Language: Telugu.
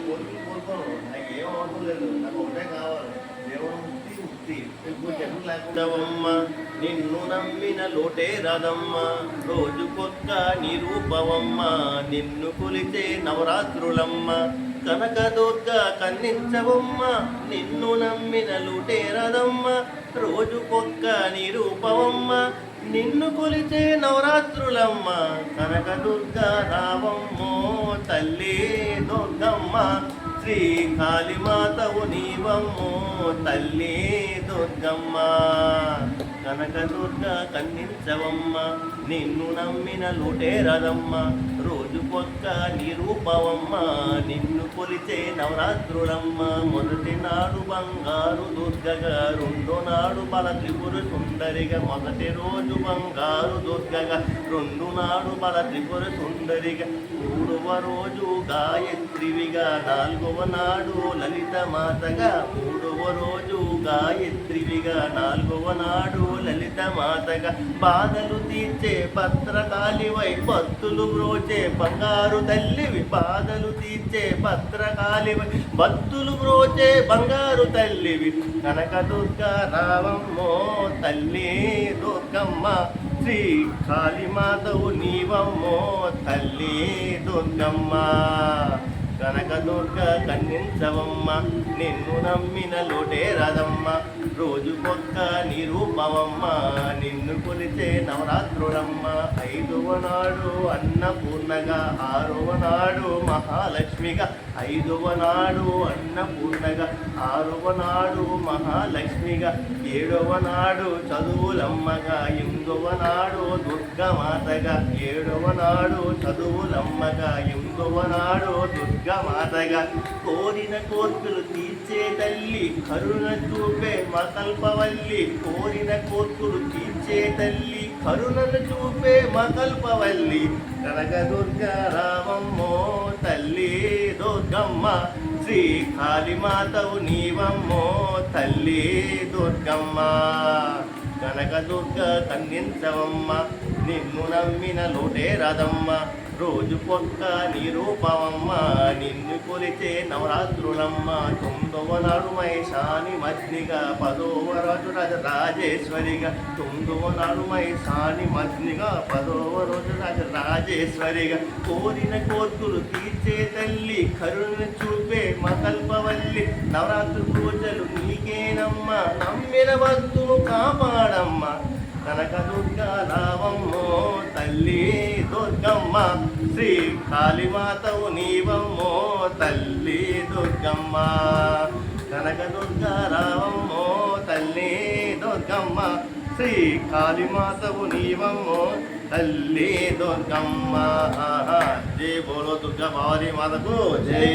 కోరికలు కోరుకోను, నాకు ఏం అవసరం లేదు, నాకు ఒకటే కావాలి, దేవుడు ముక్తి ముక్తి. ఇప్పుడు జన్మ లేకుండావమ్మ నిన్ను నమ్మిన లోటే రదమ్మ, రోజుకొక్క నిరూపవమ్మ, నిన్ను కొలిచే నవరాత్రులమ్మ. కనకదుర్గ కన్నించవమ్మ, నిన్ను నమ్మిన లోటే రదమ్మ, రోజుకొక్క నిరూపవమ్మ, నిన్ను కొలిచే నవరాత్రులమ్మ. కనకదుర్గ రావమ్మో తల్లి దుర్గమ్మ, శ్రీ కాళీమాతవు నీవమ్మో తల్లి దుర్గమ్మ. కనకదుర్గ కన్నించవమ్మ, నిన్ను నమ్మిన లోటే రదమ్మ, రోజుకొక్క నిరూపవమ్మ, నిన్ను కొలిచే నవరాత్రులమ్మ. మొదటి నాడు బంగారు దుర్గగా, రెండో నాడు బల త్రిపుర సుందరిగా. మొదటి రోజు బంగారు దుర్గగా, రెండు నాడు బల త్రిపుర సుందరిగా, మూడవ రోజు గాయత్రివిగా, నాలుగవ నాడు లలిత మాతగా. మూడవ రోజు గాయత్రివిగా, నాలుగవ నాడు లలిత మాతగా. బాధలు తీర్చే భద్రకాళివై భక్తులు బ్రోచే బంగారు తల్లివి, బాధలు తీర్చే భద్రకాళివై భక్తులు బ్రోచే బంగారు తల్లివి. కనకదుర్గ రావమ్మో తల్లి దుర్గమ్మ, శ్రీ కాళీమాతవు నీవమ్మో తల్లి దుర్గమ్మ. కనకదుర్గ కన్నించవమ్మ, నిన్ను నమ్మిన లోటే రదమ్మ, రోజుకొక్క నిరూపవమ్మ, నిన్ను కొలిచే నవరాత్రులమ్మ. ఐదవ నాడు అన్నపూర్ణగా, ఆరవ నాడు మహాలక్ష్మిగా. ఐదవ నాడు అన్నపూర్ణగా, ఆరవ నాడు మహాలక్ష్మిగా, ఏడవ నాడు చదువులమ్మగా, ఎనిమిదవ నాడు దుర్గమాతగా. ఏడవ నాడు చదువులమ్మగా, ఎనిమిదవ నాడు దుర్గమాతగా. కోరిన కోర్కులు తీర్చే తల్లి, కరుణ చూపే మకల్పవల్లి. కోరిన కోర్కులు తీర్చే తల్లి, కరుణను చూపే మకల్పవల్లి. కనకదుర్గ రావమ్మో తల్లి దుర్గమ్మ, శ్రీ కాళీమాతవు నీవమ్మో తల్లి దుర్గమ్మ. కనకదుర్గ కన్నించవమ్మ, నిన్ను నమ్మిన లోటే రదమ్మ, రోజుకొక్క నిరూపవమ్మ, నిన్ను కొలిచే నవరాత్రులమ్మ. తొమ్మిదవ నాడు మహిషాని మధ్నిగా, పదవ రోజు రాజేశ్వరిగా. తొమ్మిదవ నాడు మహిషాని మధ్నిగా, పదవ రోజు రాజేశ్వరిగా. కోరిన కోర్కులు తీర్చే తల్లి, కరుణ చూపే మకల్పవల్లి. నవరాత్రి పూజలు నీకేనమ్మ, నమ్మిన భక్తులు కాపాడమ్మ. కనకదుర్గ రావమ్మో తల్లి దుర్గమ్మ, శ్రీ కాళీమాతవు నీవమ్మో తల్లి దుర్గమ్మ. కనకదుర్గ రావమ్మో తల్లి దుర్గమ్మ, శ్రీ కాళీమాతవు నీవమ్మో తల్లి దుర్గమ్మ. జై బోలో దుర్గా భవానీ మాతకు జై.